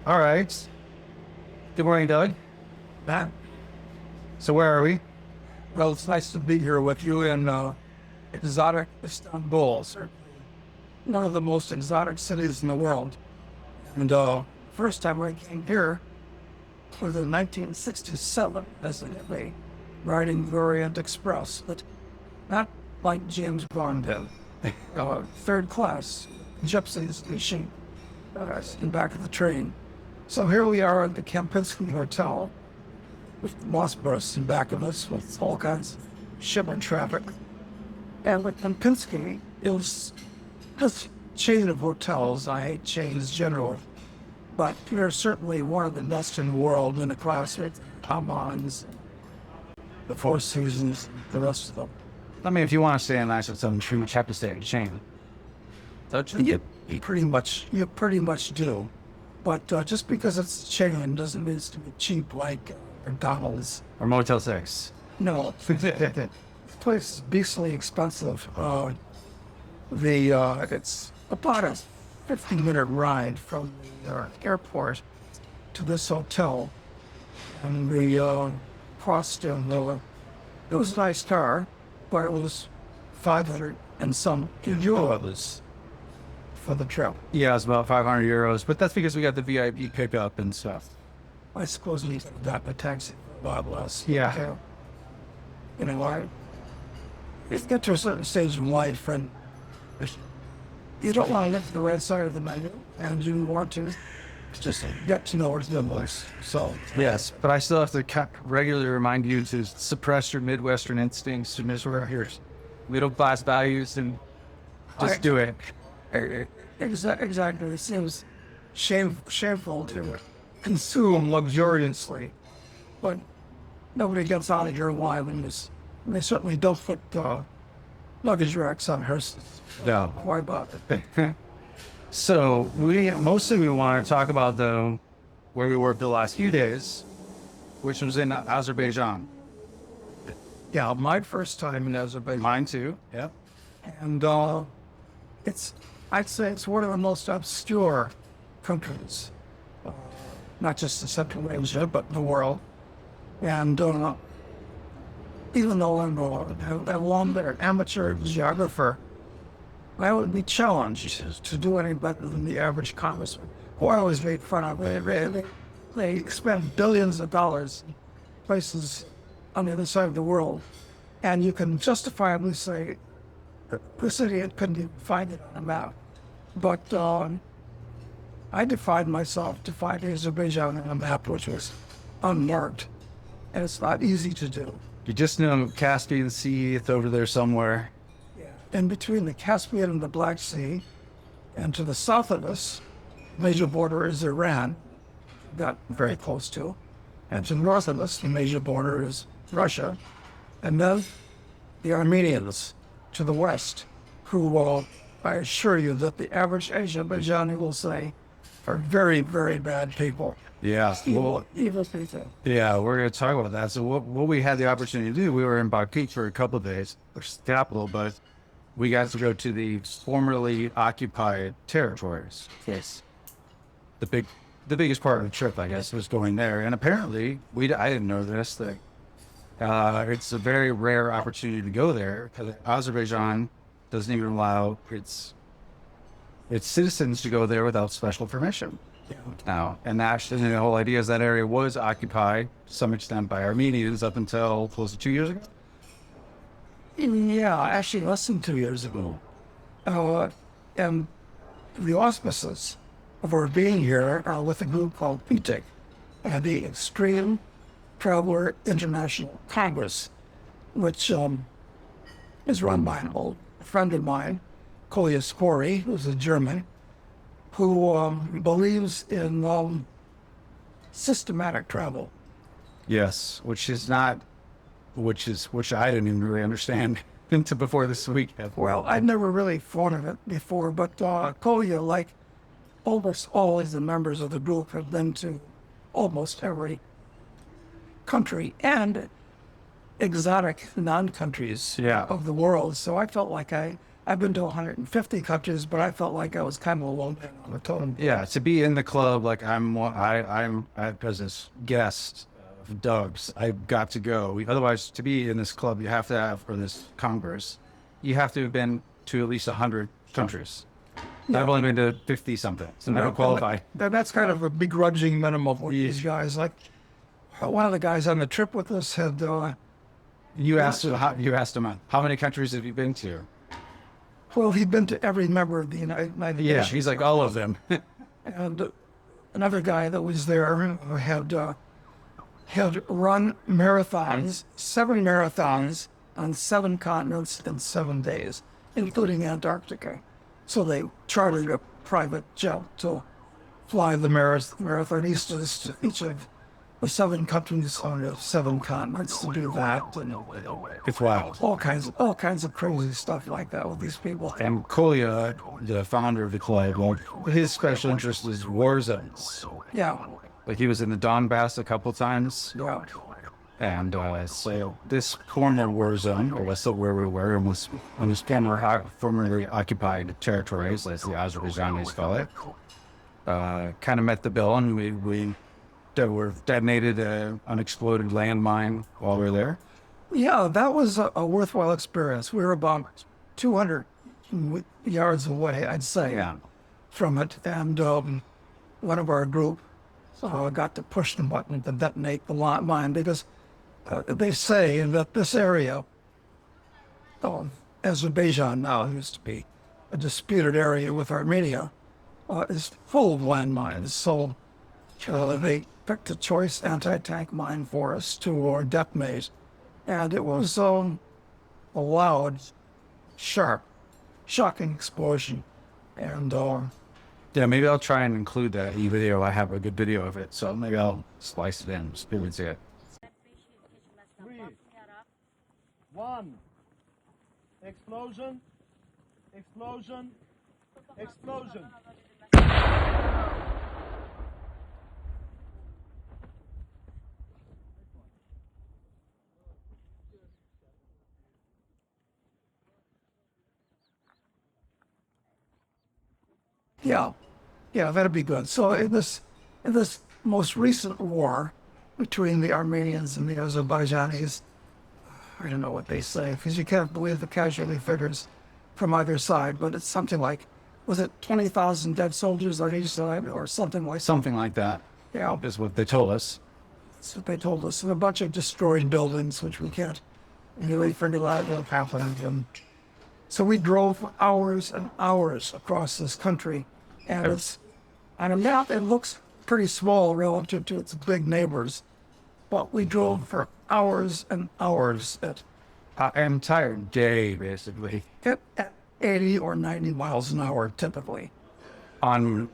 All right. Good morning, Doug. Matt, So where are we? well, it's nice to be here with you in exotic Istanbul, certainly one of the most exotic cities in the world. And first time I came here was in 1967 as a riding the Orient Express, but not like James Bond did. Third class, gypsies and sheep in the back of the train. So here we are at the Kempinski Hotel, with moss bursts in back of us with all kinds of shipping traffic. And with Kempinski, it was this chain of hotels. I hate chains generally, but they're certainly one of the best in the world in the class with Hamans, the Four Seasons, the rest of them. I mean, if you want to stay in nice with something true, you have to stay in chain. Don't you? You pretty much do. But just because it's a chain doesn't mean it's to be cheap like McDonald's. Or Motel 6. No, this place is beastly expensive. It's about a 50-minute ride from the airport to this hotel, and we crossed in. It was a nice car, but it was 500 and some euros for the trip. Yeah, it's about 500 euros, but that's because we got the VIP pickup and stuff. I suppose we got a taxi for a lot less. Yeah. You know, you get to a certain stage in life, and you don't want to get to the right side of the menu, and you want to just get to know what's the place. So, Yes, but I still have to regularly remind you to suppress your Midwestern instincts to here's middle class values and just do it. Exactly. It seems shameful to consume luxuriously, but nobody gets out of here why when they certainly don't put luggage racks on hearses. No. Why bother? So we want to talk about though where we were for the last few days, which was in Azerbaijan. Yeah, my first time in Azerbaijan. Mine too. Yeah. And I'd say it's one of the most obscure countries, not just in Central Asia, but the world. And even though I'm a long-been amateur geographer, I would be challenged to do any better than the average congressman, who I always made fun of. They spend billions of dollars in places on the other side of the world, and you can justifiably say this idiot couldn't even find it on a map. But I defied myself to find Azerbaijan on a map which was unmarked, and it's not easy to do. You just know Caspian Sea, it's over there somewhere. In between the Caspian and the Black Sea, and to the south of us, the major border is Iran, got very close to, and to the north of us, the major border is Russia, and then the Armenians to the west, who will, I assure you that the average Azerbaijani will say, are very, very bad people. Yeah. Well, Evil people. yeah, we're going to talk about that. So what we had the opportunity to do, we were in Baku for a couple of days, which is the capital, but we got to go to the formerly occupied territories. Yes. The biggest part of the trip, I guess, was going there. And apparently, I didn't know this, that it's a very rare opportunity to go there because Azerbaijan doesn't even allow its citizens to go there without special permission. Yeah. Now, and actually, the whole idea is that area was occupied to some extent by Armenians up until close to 2 years ago. Yeah, actually less than 2 years ago. And the auspices of our being here are with a group called PTIC, the Extreme Traveler International Congress, which is run by an old friend of mine, Kolya Skori, who's a German, who believes in systematic travel. Yes, which I didn't even really understand until before this week. Well, I'd never really thought of it before, but Kolya, like almost all of the members of the group, have been to almost every country and exotic non-countries Yeah. of the world. So I felt like I I've been to 150 countries, but I felt like I was kind of a lone man on the totem pole. Yeah, to be in the club, like I'm as this guest of Doug's, I've got to go. Otherwise, to be in this club, you have to have, or this Congress, you have to have been to at least 100 countries. I've only been to 50 something, so I don't qualify. That's kind of a begrudging minimum for these guys. Like one of the guys on the trip with us had, You asked him how many countries have you been to? well, he'd been to every member of the United Yeah, Nations. he's like all of them. And another guy that was there had run marathons, 7 marathons on 7 continents in 7 days, including Antarctica. So they chartered a private jet to fly the marathon east to each of the 7 countries on the 7 continents to do that. And It's wild. all kinds of crazy stuff like that with these people. And Kolya, the founder of the club, well, his special interest is war zones. Yeah, Like he was in the Donbass a couple times. yeah. And so this former war zone, or still where we were, and was formerly occupied territories, as the Azerbaijanis call it, kind of met the bill, and we were detonated an unexploded landmine while we were there. Yeah, that was a worthwhile experience. We were about 200 yards away, I'd say, Yeah. from it. And one of our group got to push the button to detonate the mine because they say that this area, Azerbaijan now used to be a disputed area with Armenia, is full of landmines. So they picked a choice anti-tank mine for us to detonate. And it was a loud, sharp, shocking explosion. And Yeah, maybe I'll try and include that in the video. I have a good video of it, so maybe I'll slice it in so people can see it. 3, 1, explosion, explosion, explosion. yeah, that'd be good. So in this most recent war between the Armenians and the Azerbaijanis, I don't know what they say because you can't believe the casualty figures from either side, but it's something like, was it 20,000 dead soldiers on each side or something like that? Something like that Yeah, is what they told us. that's what they told us. And a bunch of destroyed buildings, which we can't really figure out what happened. And so we drove for hours and hours across this country, and it's on a map it looks pretty small relative to its big neighbors, but we drove for hours and hours at An entire day, basically, at 80 or 90 miles an hour typically. on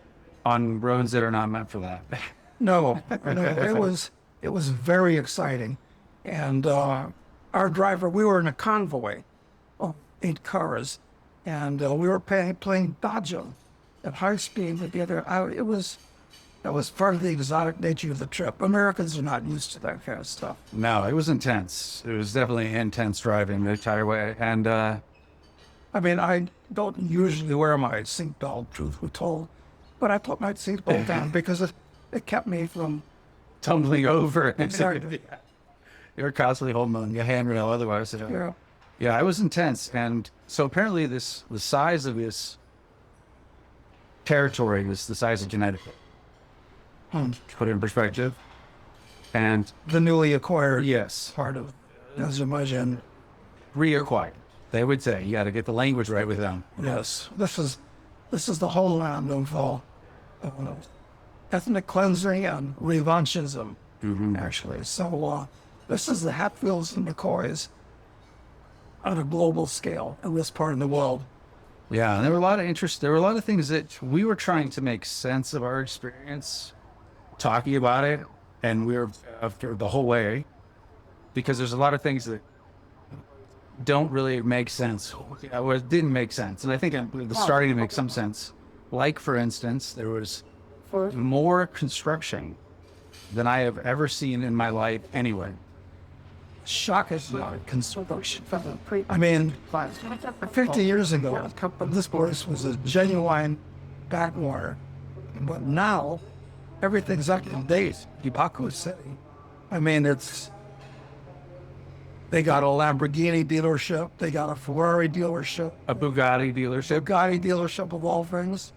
roads that are not meant for that. No, it was very exciting, and our driver, we were in a convoy of 8 cars, and we were playing dodgeball at high speed with the other. That was part of the exotic nature of the trip. Americans are not used to that kind of stuff. No, it was intense. It was definitely intense driving the entire way. And I mean, I don't usually wear my seatbelt, truth be told, but I put my seatbelt down because it kept me from tumbling over. Exactly. You're constantly holding on your handrail otherwise. Yeah. Yeah, it was intense. And so apparently the size of this territory was the size of Connecticut. To put it in perspective. And The newly acquired yes, part of Azerbaijan. reacquired. They would say you got to get the language right with them. Yes, this is the homeland of ethnic cleansing and revanchism, actually. So this is the Hatfields and McCoys on a global scale in this part of the world. Yeah, and there were a lot of interest. There were a lot of things that we were trying to make sense of our experience, talking about it, and we were after the whole way, because there's a lot of things that don't really make sense, or it didn't make sense, and I think it's starting to make some sense. Like, for instance, there was more construction than I have ever seen in my life anyway. shock is construction. I mean, 50 years ago, this place was a genuine backwater. But now, everything's up to date. Baku City. I mean, they got a Lamborghini dealership. They got a Ferrari dealership. A Bugatti dealership. Of all things.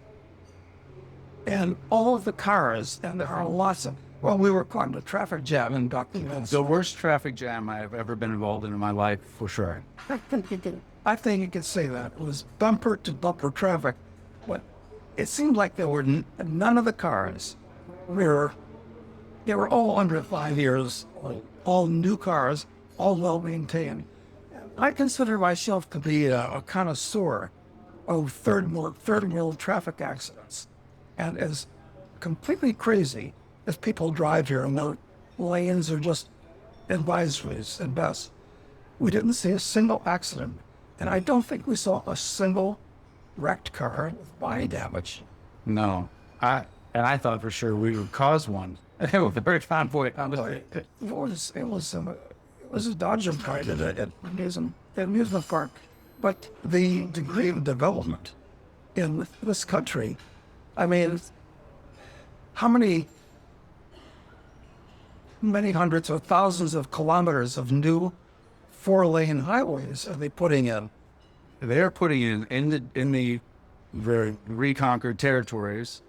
And all of the cars, and there are lots of, well, we were caught in a traffic jam in Baku. The worst traffic jam I've ever been involved in my life, for sure. I think you could say that. It was bumper to bumper traffic. But it seemed like there were none of the cars they were all under 5 years, all new cars, all well maintained. I consider myself to be a connoisseur of third world traffic accidents. And as completely crazy as people drive here, and the lanes are just advisories at best, we didn't see a single accident. And I don't think we saw a single wrecked car with body damage. No. I thought for sure we would cause one. With the very convoy. It was a Dodger ride at an amusement park. But the degree of development in this country, I mean, how many hundreds or thousands of kilometers of new 4-lane highways are they putting in? They're putting in the very reconquered territories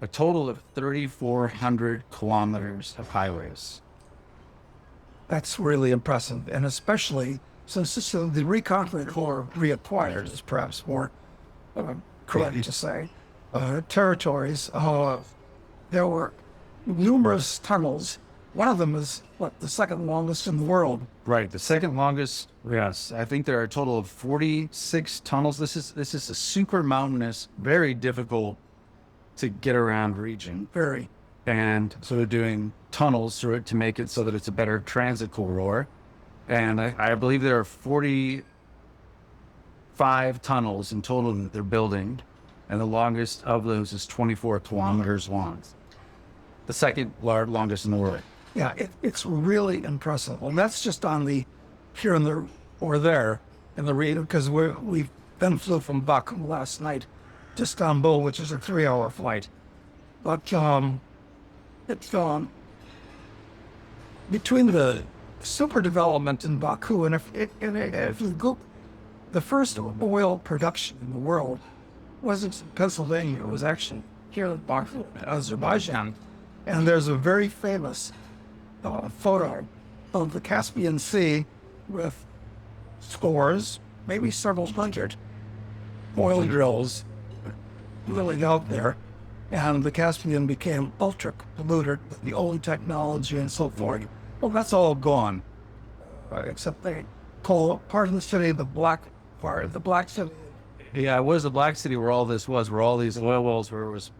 a total of 3,400 kilometers of highways. That's really impressive, and especially since this is the reconquered or reacquired is perhaps more correct to say, territories. There were numerous tunnels. One of them is, the second longest in the world. Right, the second longest, yes. I think there are a total of 46 tunnels. This is a super mountainous, very difficult to get around region. Very. And so they're doing tunnels through it to make it so that it's a better transit corridor. And I believe there are 45 tunnels in total that they're building. And the longest of those is 24 kilometers long. The second longest in the world. Yeah, it's really impressive. Well, that's just on the here and there or there in the region, because we then flew from Baku last night to Istanbul, which is a 3-hour flight. But it's between the super development in Baku and if you go, the first oil production in the world wasn't in Pennsylvania. It was actually here in Baku, Azerbaijan. And there's a very famous photo of the Caspian Sea with scores, maybe several hundred oil drills really out there. And the Caspian became ultra polluted with the old technology and so forth. Well, that's all gone, except they call part of the city the black part, the black city. Yeah, it was the black city where all this was, where all these oil wells were, was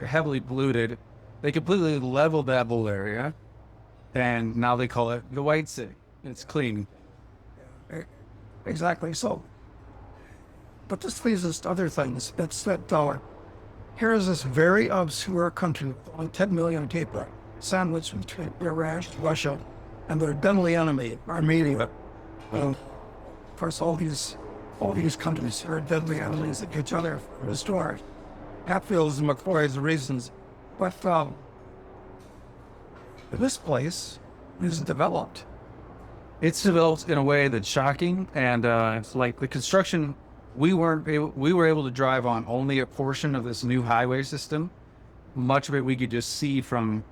heavily polluted. They completely leveled that whole area, and now they call it the white city. It's clean. Exactly. So, but this leads us to other things. It's that here is this very obscure country with only 10 million people, sandwiched between Iran, Russia, and their deadly enemy, Armenia. Of course, all these countries are deadly enemies of each other for historic Hatfield's and McCoy's reasons. But this place is developed. It's developed in a way that's shocking, and it's like the construction. We were able to drive on only a portion of this new highway system. Much of it we could just see from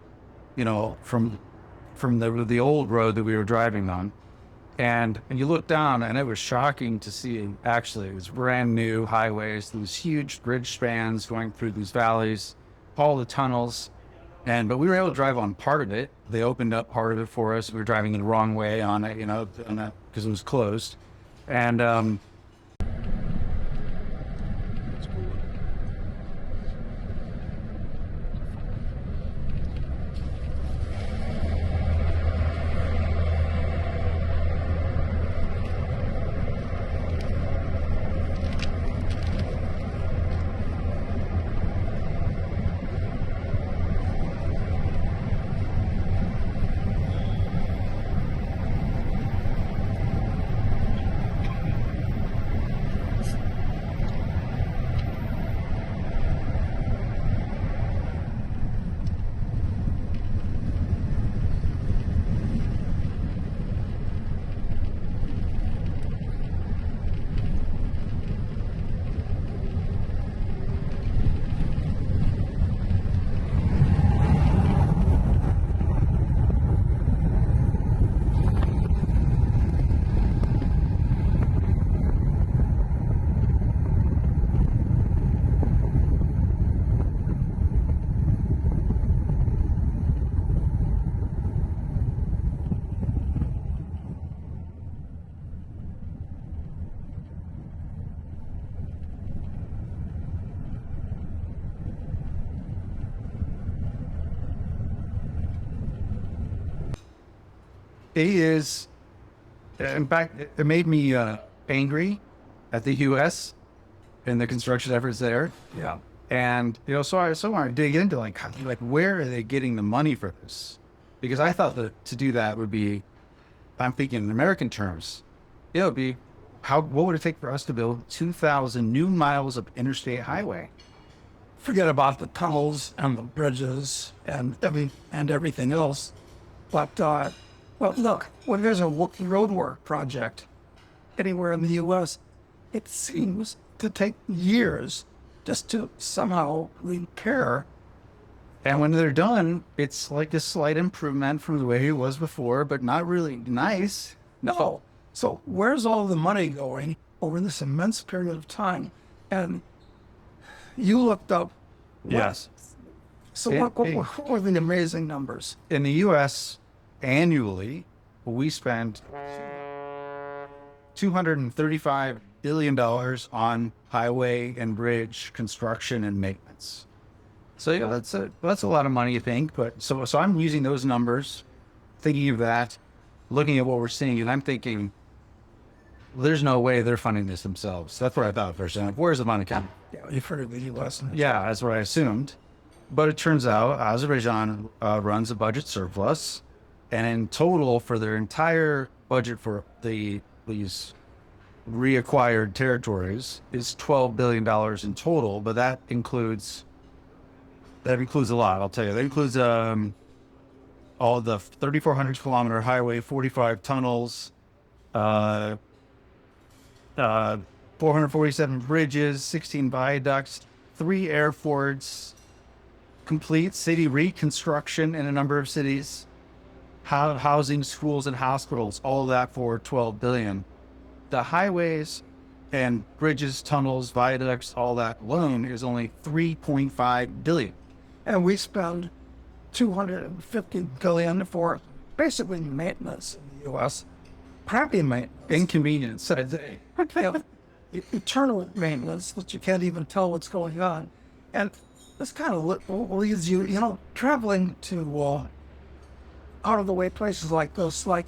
the old road that we were driving on. And you look down, and it was shocking to see, actually, it was brand new highways, these huge bridge spans going through these valleys, all the tunnels. But we were able to drive on part of it. They opened up part of it for us. We were driving the wrong way on it, because it was closed. And It is, in fact, it made me angry at the U.S. and the construction efforts there. Yeah. And, so I want to dig into where are they getting the money for this? Because I thought that to do that would be, I'm thinking in American terms, it would be, what would it take for us to build 2,000 new miles of interstate highway? Forget about the tunnels and the bridges and everything else. But, well, look, when there's a road work project anywhere in the U.S., it seems to take years just to somehow repair. And when they're done, it's like a slight improvement from the way it was before, but not really nice. No. So where's all the money going over this immense period of time? And you looked up. Yes. So what were the amazing numbers? In the U.S., annually, we spend $235 billion on highway and bridge construction and maintenance. So that's a lot of money, you think. But so I'm using those numbers, thinking of that, looking at what we're seeing, and I'm thinking, there's no way they're funding this themselves. That's what I thought first. Where's the money coming? Yeah, you've heard of the U.S. Yeah, that's what I assumed. But it turns out Azerbaijan runs a budget surplus, and in total for their entire budget for these reacquired territories is $12 billion in total. But that includes a lot. I'll tell you, that includes all the 3,400 kilometer highway, 45 tunnels, 447 bridges, 16 viaducts, 3 airports, complete city reconstruction in a number of cities, housing, schools, and hospitals, all that for $12 billion. The highways and bridges, tunnels, viaducts, all that alone is only $3.5 billion. And we spend $250 billion for basically maintenance in the U.S. Crappy maintenance. Inconvenience. Eternal maintenance that you can't even tell what's going on. And this kind of leads you, traveling to out of the way places like this. Like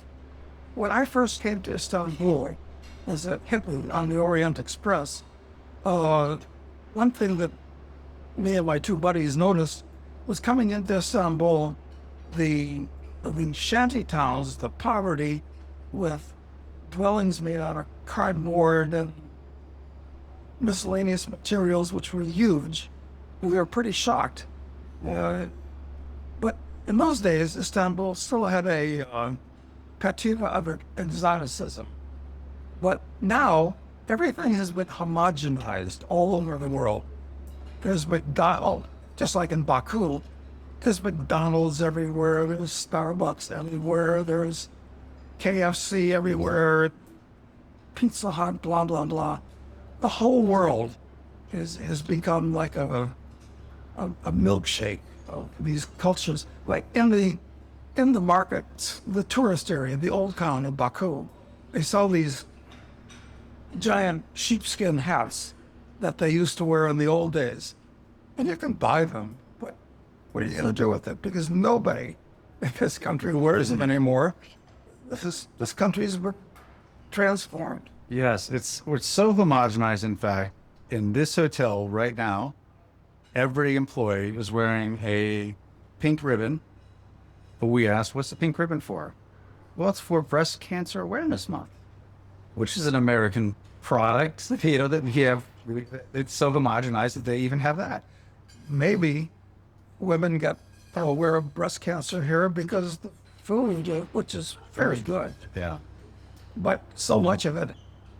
when I first came to Istanbul as a hippie on the Orient Express, one thing that me and my 2 buddies noticed was coming into Istanbul, the shanty towns, the poverty with dwellings made out of cardboard and miscellaneous materials, which were huge. We were pretty shocked. But in those days, Istanbul still had a patina of exoticism. But now, everything has been homogenized all over the world. There's McDonald's, just like in Baku, there's McDonald's everywhere, there's Starbucks everywhere, there's KFC everywhere, Pizza Hut, blah, blah, blah. The whole world has become like a milkshake of these cultures. Like in the markets, the tourist area, the old town of Baku, they sell these giant sheepskin hats that they used to wear in the old days. And you can buy them, but what are you going to do with it? Because nobody in this country wears them anymore. This country's transformed. Yes, we're so homogenized, in fact. In this hotel right now, every employee is wearing a pink ribbon. But we asked, what's the pink ribbon for? Well, it's for Breast Cancer Awareness Month, which is an American product, that we have. It's so homogenized that they even have that. Maybe women get aware of breast cancer here because the food, which is very good. Yeah. But so much of it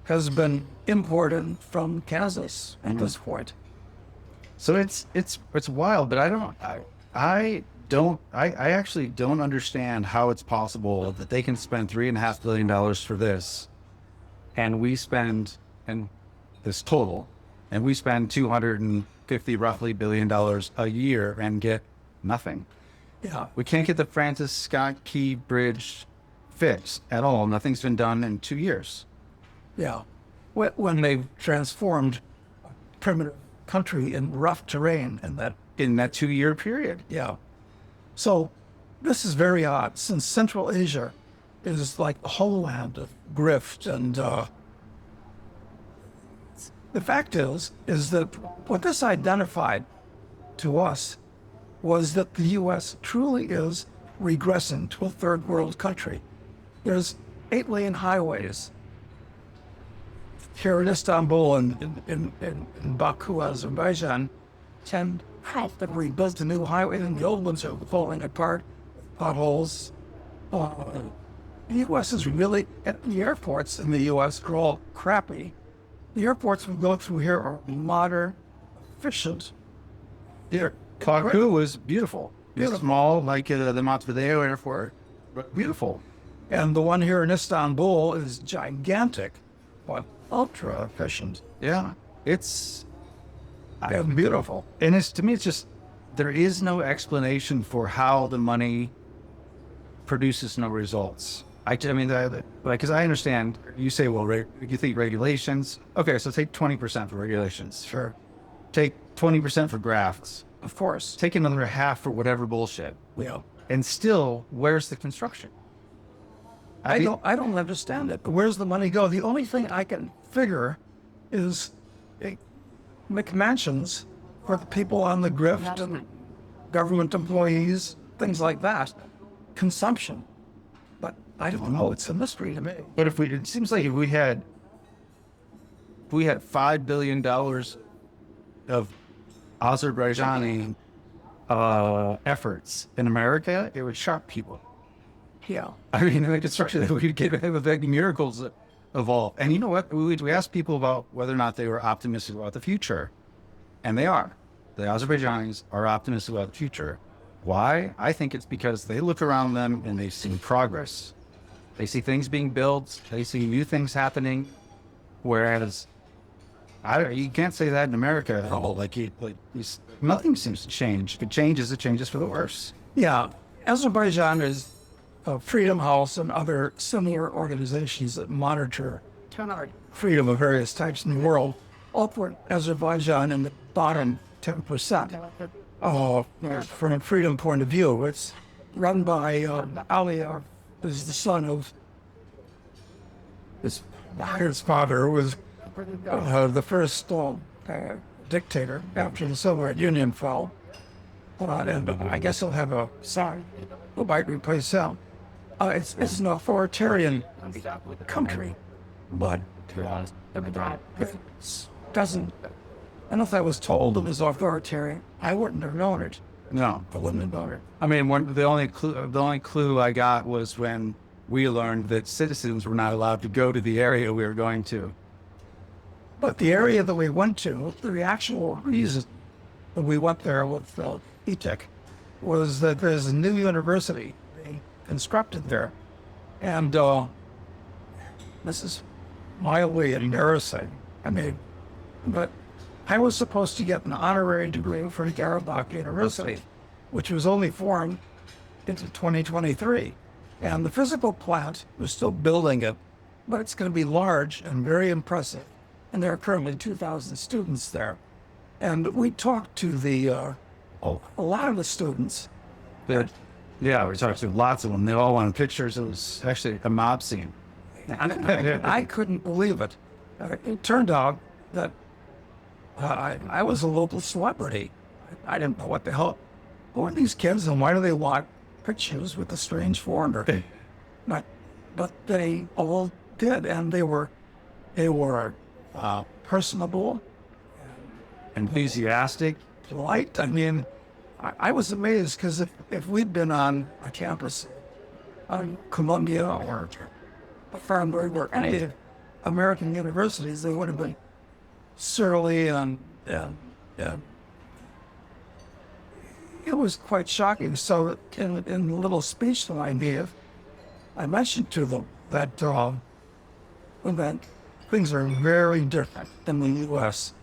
has been imported from Kansas at this point. So it's wild, but I actually don't understand how it's possible that they can spend $3.5 billion for this, and we spend, and this total, and we spend $250 billion a year and get nothing. Yeah. We can't get the Francis Scott Key Bridge fixed at all. Nothing's been done in 2 years. Yeah. When they've transformed a primitive country in rough terrain in that 2-year period. Yeah. So this is very odd. Since Central Asia is like the homeland of grift. And the fact is that what this identified to us was that the U.S. truly is regressing to a third world country. There's 8-lane highways here in Istanbul and in Baku, Azerbaijan. 10 that rebuilt a new highway, and the old ones are falling apart, potholes. The U.S. is really, at the airports in the U.S. are all crappy. The airports we go through here are modern, efficient. Baku was beautiful. Beautiful. Small, like the Montevideo airport, but beautiful. And the one here in Istanbul is gigantic, but ultra efficient. Yeah, it's And beautiful. and it's to me it's just there is no explanation for how the money produces no results. I mean, because I understand you say, well, you think regulations. Okay, so take 20% for regulations. Sure. Take 20% for grafts. Of course. Take another half for whatever bullshit. Yeah. And still, where's the construction? I don't understand it. But where's the money go? The only thing I can figure is McMansions for the people on the grift and government employees, things like that. Consumption. But I don't know. It's a mystery to me. But it seems like if we had $5 billion of Azerbaijani efforts in America, it would shock people. Yeah. I mean, the construction, we'd get big miracles that evolve. And you know what? We asked people about whether or not they were optimistic about the future. And they are. The Azerbaijanis are optimistic about the future. Why? I think it's because they look around them and they see progress. They see things being built. They see new things happening. Whereas you can't say that in America at all. Nothing seems to change. If it changes for the worse. Yeah. Azerbaijan is Freedom House and other similar organizations that monitor freedom of various types in the world all put Azerbaijan in the bottom 10%. From a freedom point of view, it's run by Aliyev, who's the son of his father, who was the first dictator after the Soviet Union fell. And I guess he'll have a son who might replace him. It's an authoritarian country, but it doesn't. And if I was told it was authoritarian, I wouldn't have known it. No. I wouldn't have known it. I mean, the only clue I got was when we learned that citizens were not allowed to go to the area we were going to. But the area that we went to, the actual reason that we went there with ETIC was that there's a new university being constructed there. And this is mildly embarrassing. I mean, but I was supposed to get an honorary degree from Garba University, which was only formed into 2023. And the physical plant was still building it, but it's going to be large and very impressive. And there are currently 2,000 students there. And we talked to a lot of the students. Yeah, we talked to lots of them. They all wanted pictures. It was actually a mob scene. I couldn't believe it. It turned out that I was a local celebrity. I didn't know what the hell. Who are these kids and why do they want pictures with a strange foreigner? But they all did, and they were personable, enthusiastic, polite. I mean, I was amazed because if we'd been on a campus on Columbia or Farnborough or any American universities, they would have been surly and it was quite shocking. So in the little speech that I gave, I mentioned to them that things are very different than the U.S.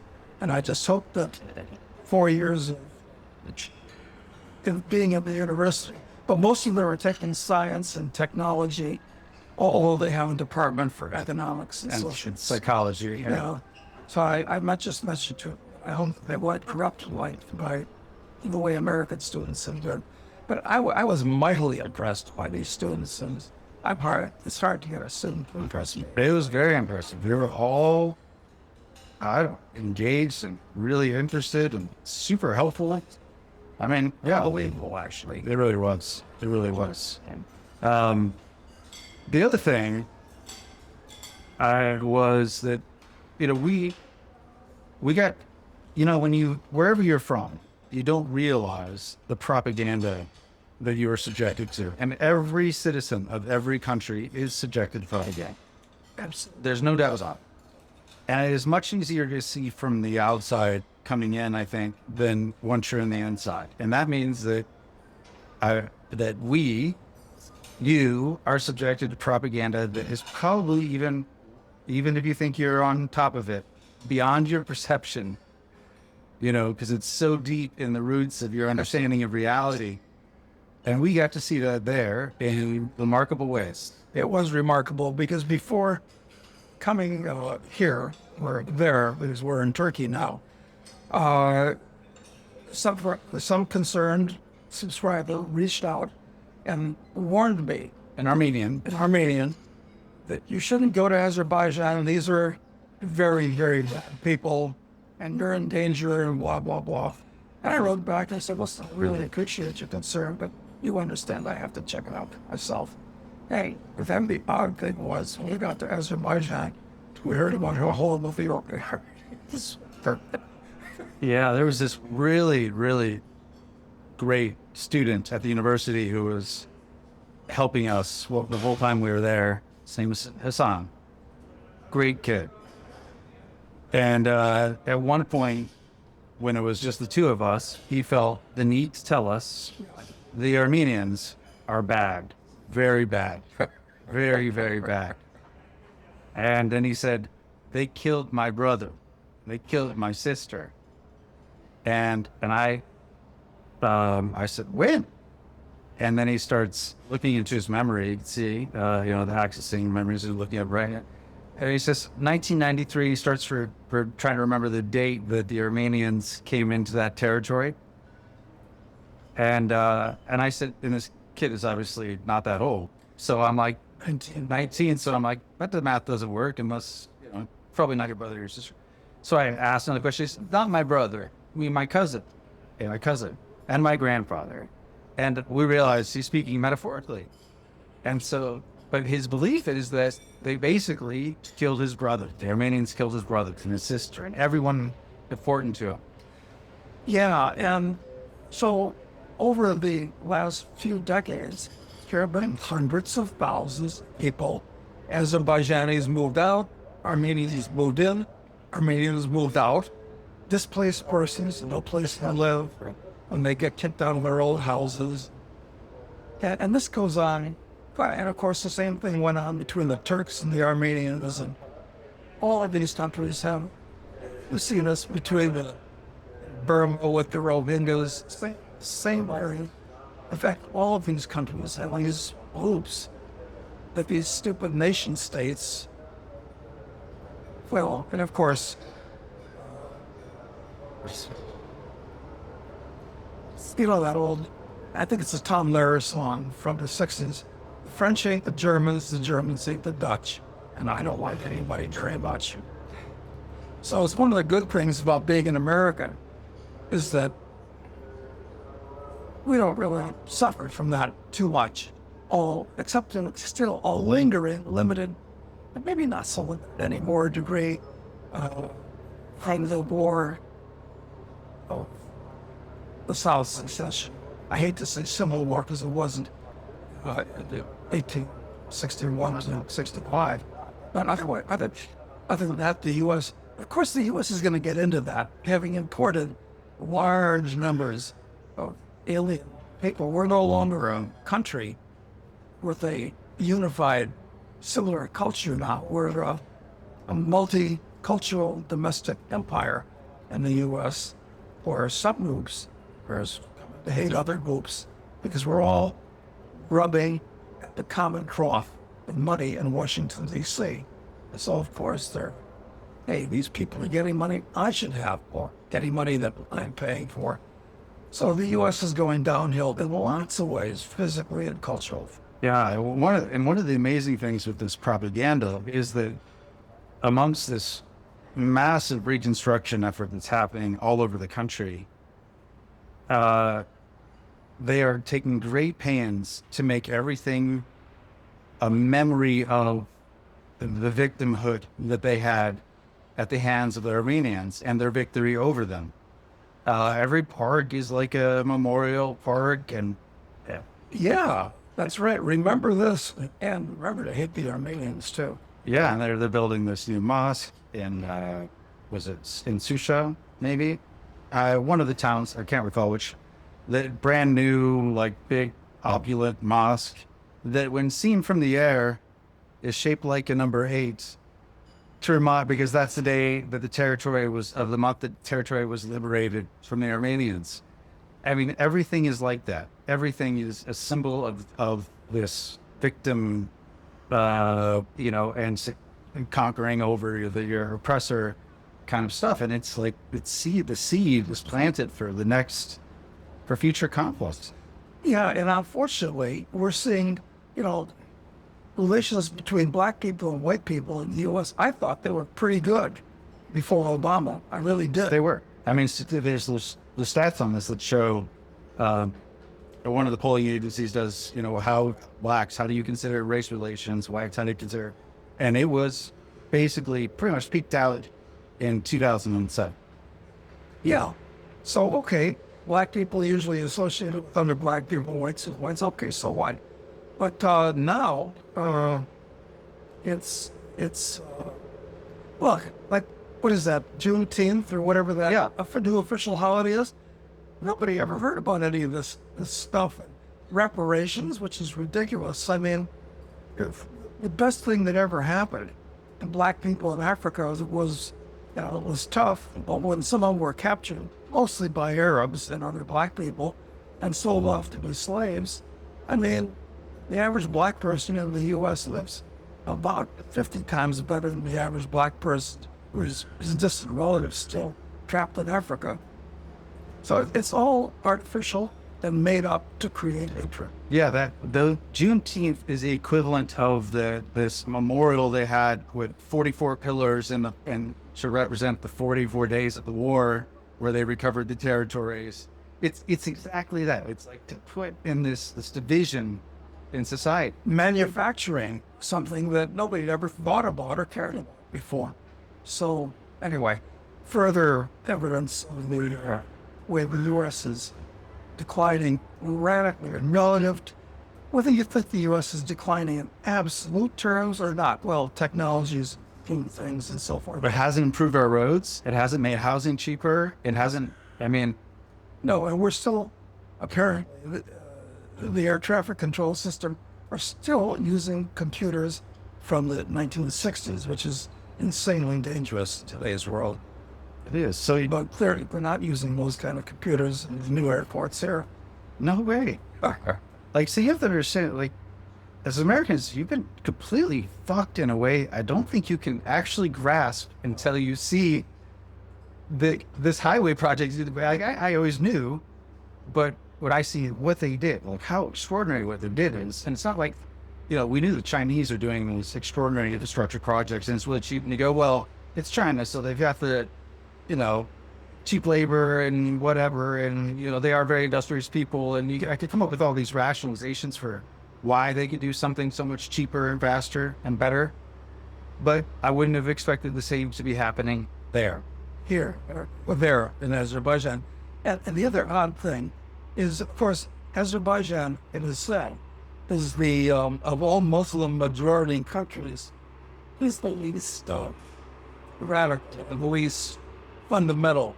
And I just hope that 4 years of being at the university, but most of them are taking science and technology, although they have a department for economics and social psychology. Yeah. So I just mentioned to them, I hope they weren't corrupted by the way American students have been. But I was mightily impressed by these students, and It's hard to get a student to impress me. It was very impressive. They were all engaged and really interested and super helpful. I mean, yeah, Unbelievable, actually. it really was. It really was. The other thing was that, we got, wherever you're from, you don't realize the propaganda that you are subjected to. And every citizen of every country is subjected to propaganda. Absolutely. There's no doubt about it. And it is much easier to see from the outside coming in, I think, than once you're in the inside. And that means that you are subjected to propaganda that is probably even if you think you're on top of it, beyond your perception, because it's so deep in the roots of your understanding of reality. And we got to see that there in remarkable ways. It was remarkable because before coming here or there, because we're in Turkey now, some concerned subscriber reached out and warned me In Armenian, that you shouldn't go to Azerbaijan. These are very, very bad people, and you're in danger, and blah, blah, blah. And I wrote back and I said, well, I really appreciate your concern, but you understand I have to check it out myself. Hey, but then the odd thing was, when we got to Azerbaijan, we heard about how horrible the are. yeah, there was this really, really great student at the university who was helping us the whole time we were there. His name was Hassan. Great kid. And at one point, when it was just the two of us, he felt the need to tell us the Armenians are bad, very bad, very, very bad. And then he said, they killed my brother. They killed my sister. And I said, when? And then he starts looking into his memory, see, the accessing memories he's looking at right. And he says, 1993, he starts for trying to remember the date that the Armenians came into that territory. And I said, and this kid is obviously not that old. So I'm like, 19. So I'm like, but the math doesn't work. It must, probably not your brother or your sister. So I asked another question. He said, not my brother. I mean, my cousin. Yeah, my cousin. And my grandfather. And we realized he's speaking metaphorically. And so, but his belief is that they basically killed his brother. The Armenians killed his brother and his sister and everyone important to him. Yeah, and so over the last few decades, there have been hundreds of thousands of people. Azerbaijanis moved out, Armenians moved in, Armenians moved out, displaced persons, no place to live, and they get kicked out of their old houses. And this goes on. And of course, the same thing went on between the Turks and the Armenians, and all of these countries have. We've seen this between the Burma with the Rohingyas, same area. In fact, all of these countries have these groups that these stupid nation states. Well, and of course, that old, I think it's a Tom Lehrer song from the 60s. The French ain't the Germans ain't the Dutch, and I don't like anybody very much. So it's one of the good things about being an American is that we don't really suffer from that too much, except in still a lingering, limited, and maybe not so limited anymore degree, from the war of the South secession. I hate to say Civil War because it wasn't 1861 to 65. But other than that, the U.S., of course, the U.S. is going to get into that, having imported large numbers of alien people. We're no longer a country with a unified, similar culture now. We're a multicultural domestic empire in the U.S. where subgroups to hate other groups because we're all rubbing at the common trough of money in Washington, D.C. So, of course, hey, these people are getting money I should have, or getting money that I'm paying for. So the U.S. is going downhill in lots of ways, physically and culturally. Yeah, one of the amazing things with this propaganda is that amongst this massive reconstruction effort that's happening all over the country, uh, they are taking great pains to make everything a memory of the victimhood that they had at the hands of the Armenians and their victory over them. Every park is like a memorial park, and Yeah, that's right. Remember this, and remember to hate the Armenians too. yeah, and they're building this new mosque in was it in Susha maybe, one of the towns, I can't recall which, the brand new like big opulent mosque that when seen from the air is shaped like a number 8 to remind, because that's the day that the territory was of the month that territory was liberated from the Armenians. I mean, everything is like that. Everything is a symbol of this victim, and conquering over your oppressor kind of stuff. And it's like the seed was planted for future conflicts. Yeah, and unfortunately, we're seeing, you know, relations between black people and white people in the U.S. I thought they were pretty good before Obama. I really did. They were. I mean, there's the stats on this that show one of the polling agencies does, how blacks, how do you consider race relations, whites, how do you consider, and it was basically pretty much peaked out in 2007. Yeah. So, okay, black people usually associated with other black people, whites, okay, so what? But now, it's look, like, what is that, Juneteenth or whatever that new official holiday is? Nobody ever heard about any of this stuff. Reparations, which is ridiculous. I mean, the best thing that ever happened to black people in Africa was it was tough, but when some of them were captured, mostly by Arabs and other black people, and sold off to be slaves, I mean, the average black person in the U.S. lives about 50 times better than the average black person who's distant relatives still trapped in Africa. So it's all artificial and made up to create hatred. Yeah, the Juneteenth is the equivalent of this memorial they had with 44 pillars and to represent the 44 days of the war where they recovered the territories. It's exactly that. It's like to put in this division in society. Manufacturing something that nobody had ever thought about or cared about before. So anyway, further evidence of the way the U.S. is declining radically and relative to whether you think the U.S. is declining in absolute terms or not. Well, technologies, things, and so forth. But it hasn't improved our roads. It hasn't made housing cheaper. It hasn't, No, and we're still, apparently, the air traffic control system are still using computers from the 1960s, which is insanely dangerous in today's world. It is. So, But clearly, we're not using those kind of computers in the new airports here. no way. So you have to understand, as Americans, you've been completely fucked in a way I don't think you can actually grasp until you see this highway project. I always knew, but when I see what they did, how extraordinary what they did is, and it's not like, we knew the Chinese are doing these extraordinary infrastructure projects, and it's really cheap, and you go, well, it's China, so they've got the, cheap labor and whatever, and, they are very industrious people, and I could come up with all these rationalizations for why they could do something so much cheaper and faster and better, but I wouldn't have expected the same to be happening there. Here, or there in Azerbaijan. And the other odd thing is, of course, Azerbaijan, it is said, is the, of all Muslim majority countries, is the least radical, the least fundamental.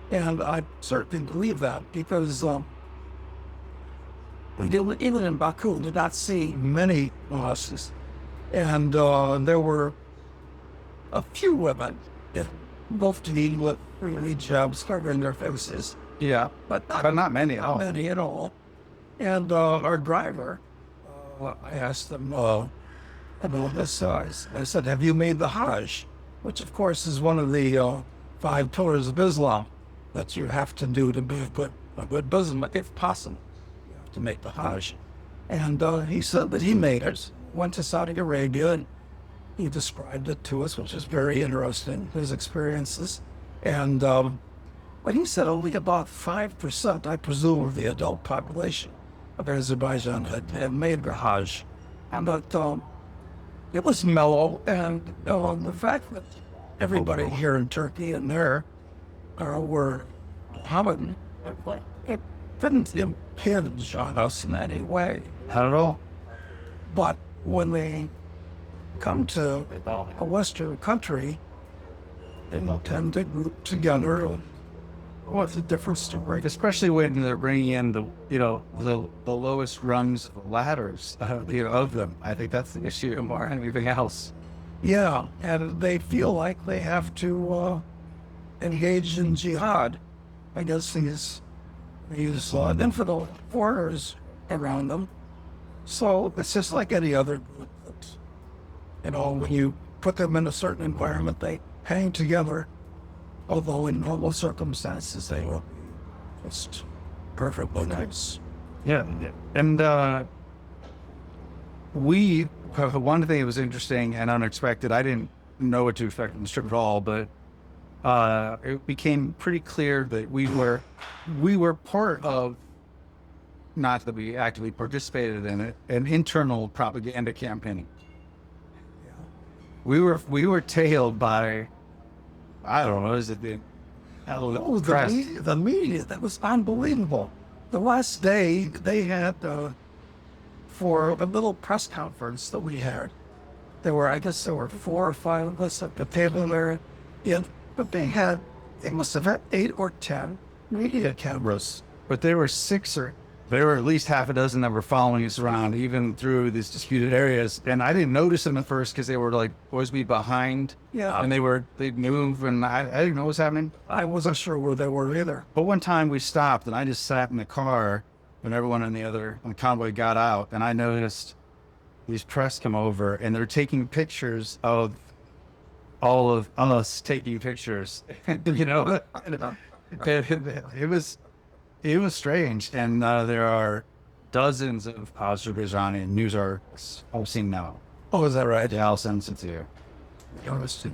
And I certainly believe that because even in Baku, did not see many mosques. And there were a few women both to need with hijabs covering their faces. Yeah, but not many at all. Not many at all. And our driver, I asked them about this size. I said, have you made the Hajj? Which, of course, is one of the 5 pillars of Islam that you have to do to be a good Muslim, if possible. You have to make the Hajj. And he said that he made it, went to Saudi Arabia, and he described it to us, which is very interesting, his experiences. And but he said only about 5%, I presume, of the adult population of Azerbaijan had made the Hajj. And but it was mellow, and the fact that everybody here in Turkey and there were Mohammedan, it didn't impinge on us in any way. Not at all. But when they come to a Western country, they tend to group together. What's the difference to break? Especially when they're bringing in the lowest rungs of the ladders, of them. I think that's the issue more than anything else. Yeah, and they feel like they have to engage in jihad against these infidel foreigners around them. So it's just like any other group that, when you put them in a certain environment, they hang together. Although in normal circumstances, they will be just perfectly nice. Yeah. And one thing that was interesting and unexpected, I didn't know what to expect on the trip at all, but it became pretty clear that we were part of, not that we actively participated in it, an internal propaganda campaign. Yeah. We were tailed by, I don't know, is it the press? The media, that was unbelievable. The last day they had, for a little press conference that we had, I guess there were 4 or 5 of us at the table there, but they must have had 8 or 10 media cameras. But there were at least half a dozen that were following us around, even through these disputed areas. And I didn't notice them at first because they were like supposed to be behind. Yeah. And they'd move, and I didn't know what was happening. I wasn't sure where they were either. But one time we stopped, and I just sat in the car when everyone on the convoy got out, and I noticed these press come over, and they're taking pictures of all of us taking pictures. It was strange, and there are dozens of Azerbaijani news articles I've seen now. Oh, is that right? Yeah, I'll send it to you.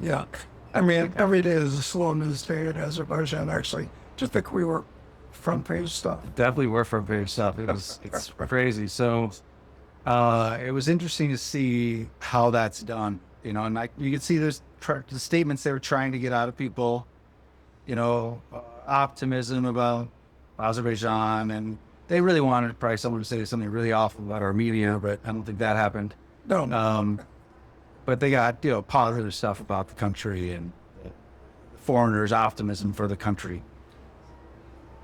Yeah. I mean, every day is a slow news day in Azerbaijan, actually. Just think we were front page stuff. Definitely were front page stuff. It's crazy. So it was interesting to see how that's done, and you can see there's the statements they were trying to get out of people, optimism about Azerbaijan, and they really wanted probably someone to say something really awful about Armenia, but I don't think that happened. No. But they got positive stuff about the country and foreigners' optimism for the country.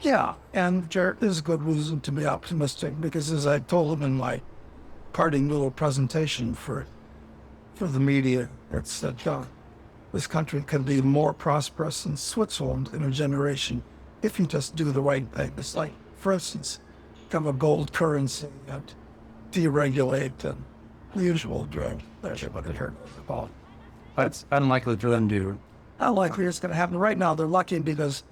Yeah, and there's good reason to be optimistic, because as I told him in my parting little presentation for the media, it's that this country can be more prosperous than Switzerland in a generation if you just do the right thing. It's like, for instance, have a gold currency and deregulate and the usual drug. That's what they heard about. It's unlikely for them to. Unlikely it's going to happen. Right now, they're lucky because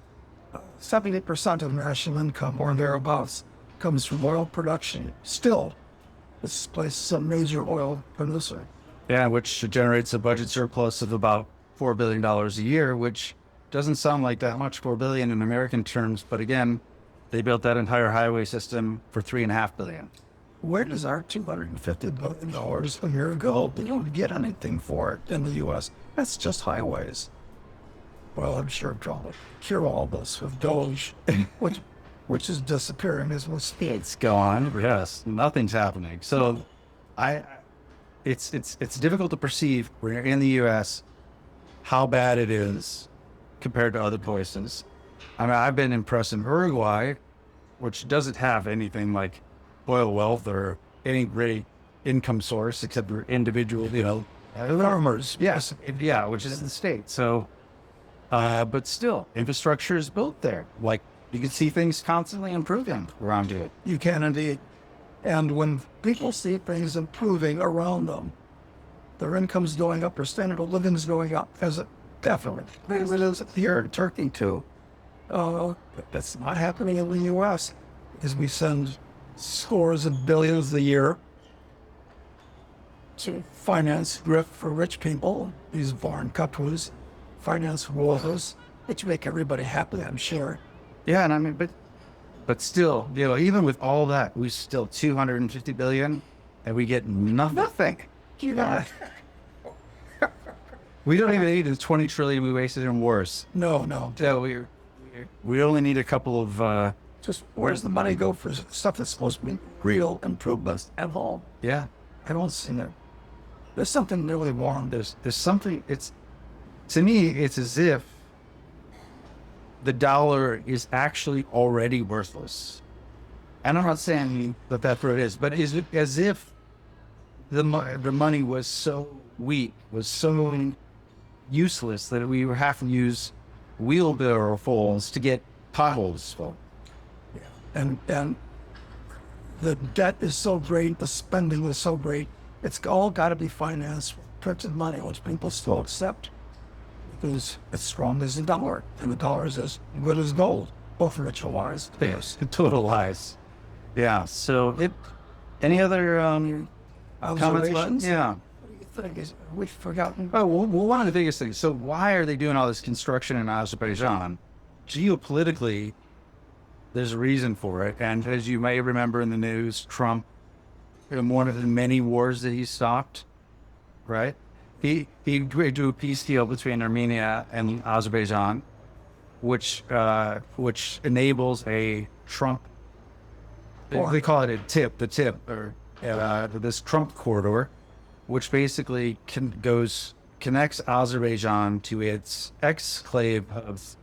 70% of national income or thereabouts comes from oil production. Still, this place is a major oil producer. Yeah, which generates a budget surplus of about $4 billion a year, which doesn't sound like that much, $4 billion in American terms, but again, they built that entire highway system for $3.5 billion. Where does our $250 billion a year go? They don't get anything for it in the U.S. That's just highways. Well, I'm sure they'll cure all this with Doge, which is disappearing as we speak. It's gone. Yes, nothing's happening. So, it's difficult to perceive when you're in the U.S. how bad it is compared to other places. I mean, I've been impressed in Uruguay, which doesn't have anything like oil wealth or any great income source except for individual, farmers. Yes, yeah, which is the state. So, but still, infrastructure is built there. Like, you can see things constantly improving around you. You can indeed. And when people see things improving around them, their income's going up, their standard of living's going up, as it definitely it is here in Turkey too. That's not happening in the U.S. because we send scores of billions a year to finance grift for rich people, these foreign countries, finance wars, which make everybody happy, I'm sure. Yeah, and I mean, but still, even with all that, we still 250 billion, and we get nothing. Nothing. Yeah. We don't even need the 20 trillion we wasted in wars. No. So we only need a couple of. Just where does the money go for stuff that's supposed to be real improvements at all? Yeah, I don't see that. There's something really wrong. there's something. To me, it's as if the dollar is actually already worthless. And I'm not saying that that's what it is, but as if the money was so weak, was so useless that we would have to use wheelbarrowfuls to get potholes full. And the debt is so great, the spending is so great, it's all got to be financed with printed money, which people still accept because it's strong as the dollar, and the dollar is as good as gold, both rich and wise. Yes, total lies. Yeah. So, any other comments? Observations? Yeah. What do you think? We've forgotten. Oh, well, one of the biggest things. So, why are they doing all this construction in Azerbaijan? Geopolitically, there's a reason for it. And as you may remember in the news, Trump, in one of the many wars that he stopped, right? He agreed to a peace deal between Armenia and Azerbaijan, which enables a Trump. They call it the tip, or this Trump corridor, which basically connects Azerbaijan to its exclave of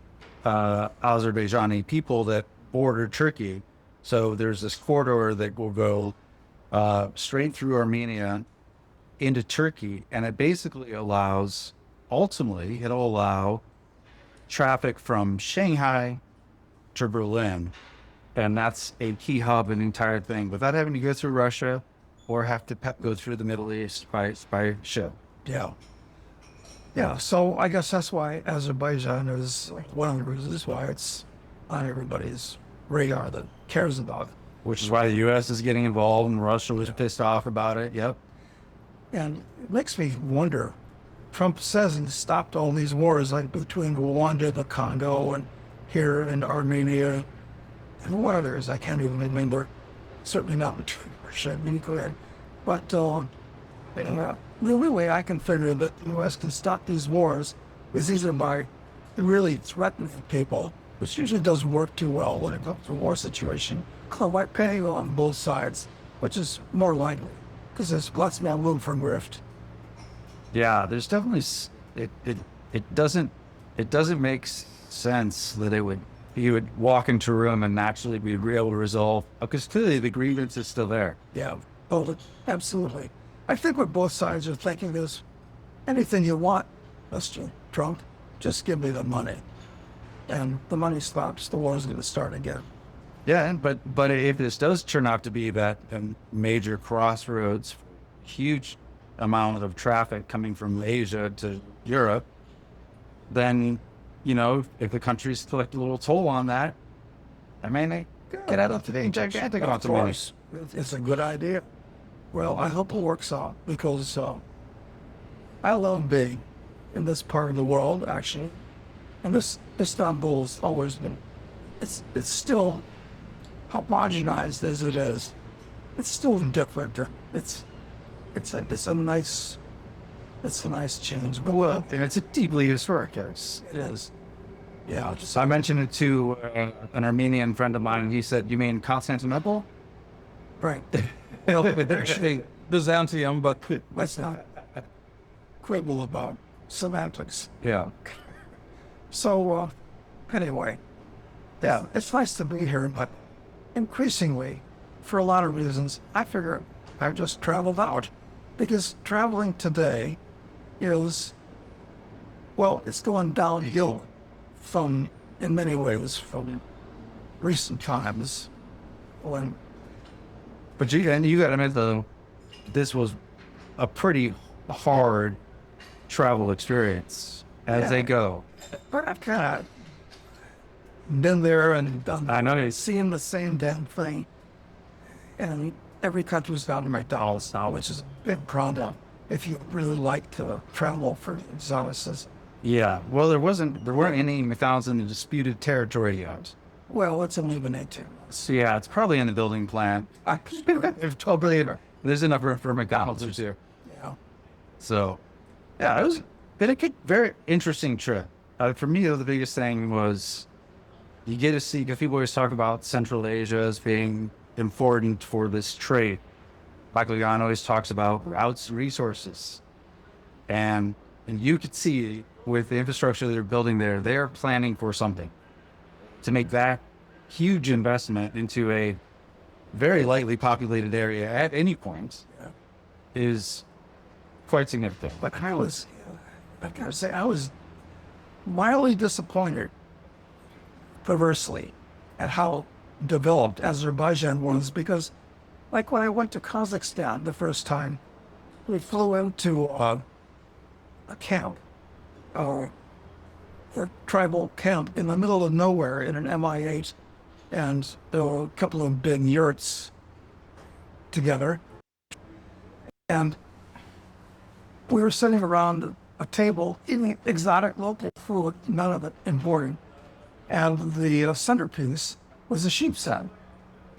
Azerbaijani people that border Turkey. So there's this corridor that will go straight through Armenia into Turkey, and it basically ultimately it'll allow traffic from Shanghai to Berlin, and that's a key hub in the entire thing, without having to go through Russia or have to go through the Middle East by ship. Yeah, so I guess that's why Azerbaijan is one of the reasons why it's on everybody's radar that cares about it. Which is why the U.S. is getting involved, and Russia was pissed off about it. Yep. And it makes me wonder, Trump says he stopped all these wars, like between Rwanda, the Congo, and here in Armenia, and what others, I can't even remember. Certainly not between Russia and Ukraine. But the only way I can figure that the U.S. can stop these wars is either by really threatening people, which usually doesn't work too well when it comes to a war situation, or by paying on both sides, which is more likely, because there's lots more room for grift. Yeah, there's definitely it doesn't make sense that he would walk into a room and naturally be able to resolve, because clearly the grievance is still there. Yeah, absolutely. I think what both sides are thinking is, anything you want, Mr. Trump, just give me the money. And the money stops, the war is going to start again. Yeah, but if this does turn out to be that major crossroads, huge amount of traffic coming from Asia to Europe, then, if the countries collect a little toll on that, I mean, they get out of the gigantic amounts of money. It's a good idea. Well, I hope it works out, because I love being in this part of the world, actually. And this Istanbul's always been, it's still homogenized as it is. It's still different. It's a nice change. But And it's a deeply historic case. it is. Yeah. So I mentioned it to an Armenian friend of mine, and he said, "You mean Constantinople?" Right. Actually, Byzantium, but let's not quibble about semantics. Yeah. So, anyway, yeah, it's nice to be here, but increasingly, for a lot of reasons, I figure I've just traveled out. Because traveling today is, well, it's going downhill in many ways, from recent times when. But you got to admit, though, this was a pretty hard travel experience as they go. But I've kind of been there and done. I know. Seeing the same damn thing. And every country's got a McDonald's now, which is a big problem if you really like to travel for exoticism. Yeah. Well, there weren't any McDonald's in the disputed territory yet. Well, let's eliminate two. So yeah, it's probably in the building plant. If 12 billion, there's enough room for McDonald's or two. Yeah. So, yeah, it was been a very interesting trip. For me, the biggest thing was you get to see, because people always talk about Central Asia as being important for this trade. Baku always talks about routes, resources, and you could see with the infrastructure they're building there, they are planning for something to make that huge investment into a very lightly populated area at any point is quite significant. But I gotta say, I was mildly disappointed, perversely, at how developed Azerbaijan was, because, like when I went to Kazakhstan the first time, we flew into a camp, a tribal camp in the middle of nowhere in an MI8, and there were a couple of big yurts together, and we were sitting around a table eating exotic local food, none of it imported, and the centerpiece was a sheep's head,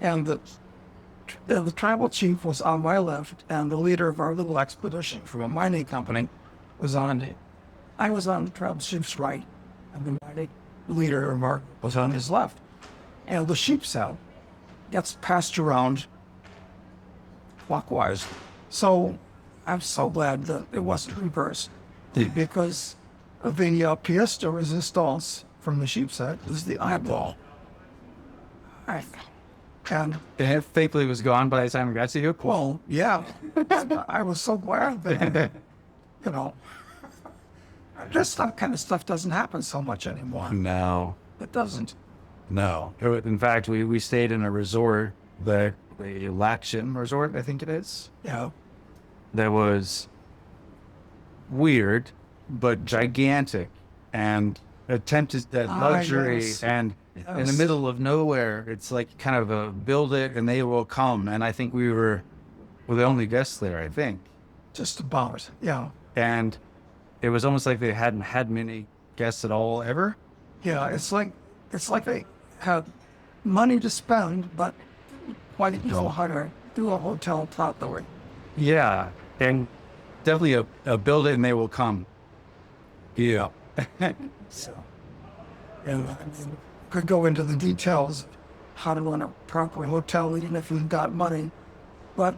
and the tribal chief was on my left, and the leader of our little expedition from a mining company was I was on the tribal chief's right, and the mining leader of our was on his left. And the sheep's head gets passed around clockwise. So I'm so glad that it wasn't reversed, because the pièce de résistance from the sheep's head is the eyeball. And Thankfully, it was gone by the time we got to you. well, yeah, I was so glad that, that kind of stuff doesn't happen so much anymore. No. It doesn't. No. In fact, we stayed in a resort, the Lakshin resort, I think it is. Yeah. That was weird, but gigantic, and attempted at luxury, yes. and in the Yes. middle of nowhere. It's like kind of a build it and they will come. And I think we were the only guests there, I think. Just about. Yeah. And it was almost like they hadn't had many guests at all ever. Yeah. It's like they had money to spend, but why didn't you know how to do a hotel properly? Yeah. And definitely a build it and they will come. Yeah. So, and I mean, could go into the details of how to run a proper hotel, even if you've got money. But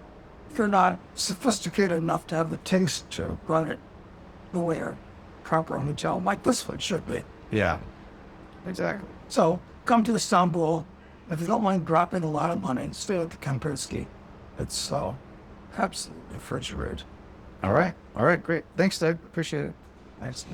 if you're not sophisticated enough to have the taste to run it the way a proper hotel like this one should be. Yeah. Exactly. So come to Istanbul. If you don't mind dropping a lot of money, stay at the Kempinski. It's absolutely refrigerated. All right. Great. Thanks, Doug. Appreciate it. Thanks.